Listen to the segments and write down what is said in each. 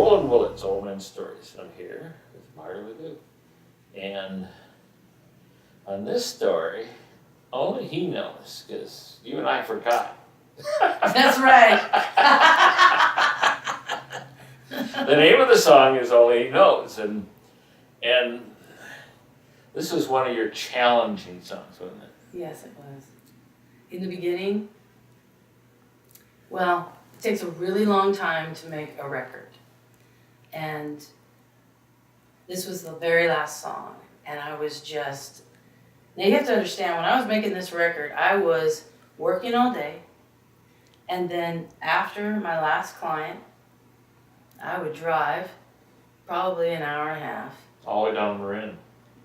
Roland Willits, Men Stories. I'm here with Margo La Duc. And on this story, only he knows, because you and I forgot. That's right. The name of the song is Only He Knows. And this was one of your challenging songs, wasn't it? Yes, it was. In the beginning, well, it takes a really long time to make a record. And this was the very last song. And I was just, now you have to understand, when I was making this record, I was working all day. And then after my last client, I would drive probably an hour and a half. All the way down Marin.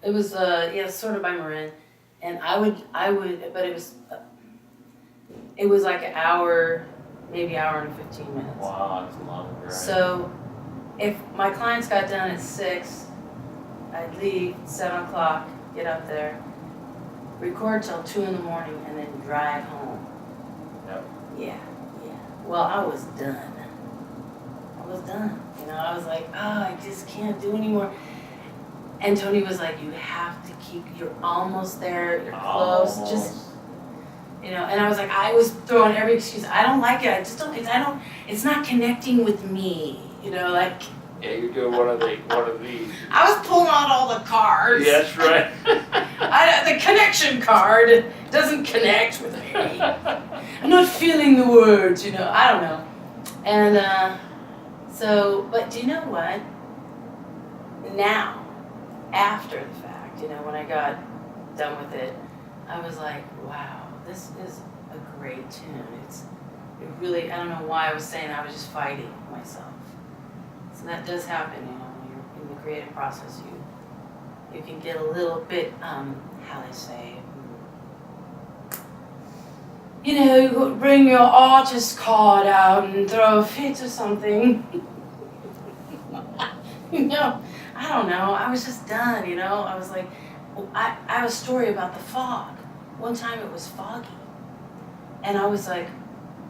It was, sort of by Marin. And I would, but it was like an hour, maybe hour and 15 minutes. Wow, that's a long drive. So if my clients got done at 6, I'd leave 7 o'clock, get up there, record till 2 in the morning, and then drive home. Yep. Yeah. Well, I was done. You know, I was like, oh, I just can't do anymore. And Tony was like, you have to keep, you're almost there, you're close, just, you know, and I was like, I was throwing every excuse. I don't like it, it's not connecting with me, you know, like. Yeah, you're doing one of these. I was pulling out all the cards. Yeah, that's right. The connection card doesn't connect with me. I'm not feeling the words, you know, I don't know. And but do you know what? Now, after the fact, you know, when I got done with it, I was like, wow, this is a great tune. It really, I don't know why I was saying I was just fighting myself. So that does happen, you know, when you're in the creative process, you can get a little bit, how they say, you know, you could bring your artist card out and throw a fit or something. You know, I don't know, I was just done, you know, I was like, I have a story about the fog. One time it was foggy, and I was like,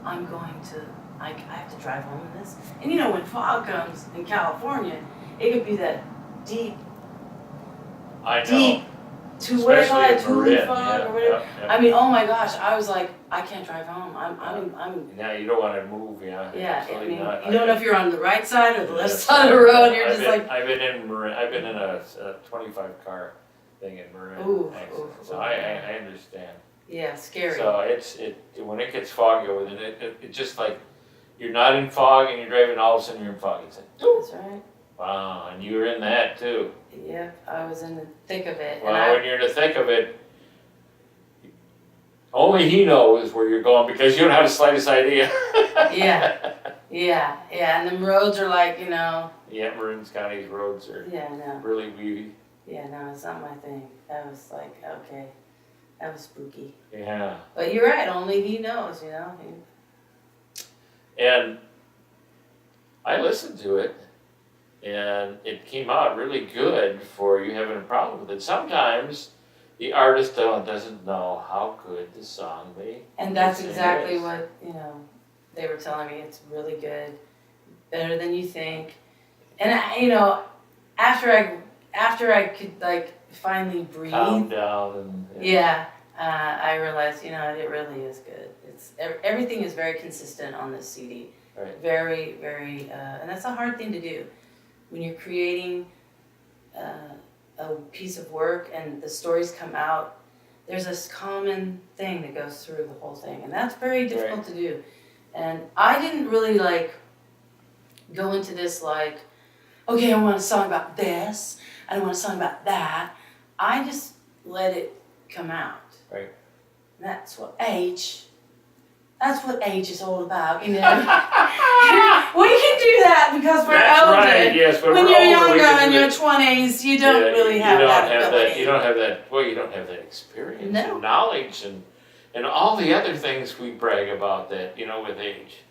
I have to drive home in this. And you know, when fog comes in California, it could be that deep, what do you call it, Tule fog or whatever. Yeah. I mean, oh my gosh, I was like, I can't drive home. I'm. Yeah, you don't want to move, yeah. Yeah, I mean, not. you don't know if you're on the right side or the left side of the road. You're I've been in Marin. I've been in a 25 car thing in Marin. So I understand. Yeah, scary. So when it gets foggy over there, it's just like you're not in fog and you're driving, all of a sudden you're in fog. It's like, that's right. Wow, and you were in that too. Yep, I was in the thick of it. Well, when you're in the thick of it, only he knows where you're going because you don't have the slightest idea. Yeah, and the roads are like, you know. Yeah, Marin County's roads are really weedy. Yeah, no, it's not my thing. That was like, okay, that was spooky. Yeah. But you're right, only he knows, you know. And I listened to it, and it came out really good for you having a problem with it. Sometimes the artist doesn't know how good the song may. And that's exactly what, you know, they were telling me. It's really good, better than you think. And you know, after I could like finally breathe, calm down and I realized, you know, it really is good. It's everything is very consistent on this CD. Right. Very, very, and that's a hard thing to do when you're creating a piece of work and the stories come out. There's this common thing that goes through the whole thing, and that's very difficult to do. And I didn't really like go into this like, okay, I want a song about this, I want a song about that. I just let it come out. Right. That's what age is all about, you know. We can do that because we're older. Right, yes, when you're younger, in your 20s, you don't really have that ability. You don't have that experience and knowledge and all the other things we brag about that, you know, with age.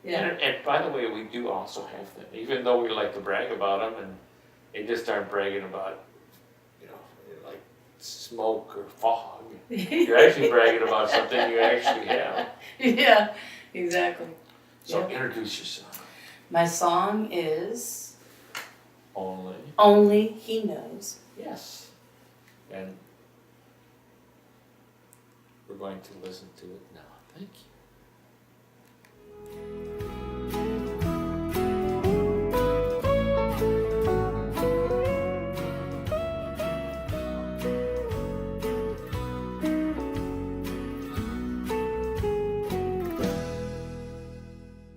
Yeah. And by the way, we do also have them, even though we like to brag about them, and they just aren't bragging about, you know, like smoke or fog. You're actually bragging about something you actually have. Yeah, exactly. So introduce yourself. My song is Only He knows. Yes. And we're going to listen to it now. Thank you.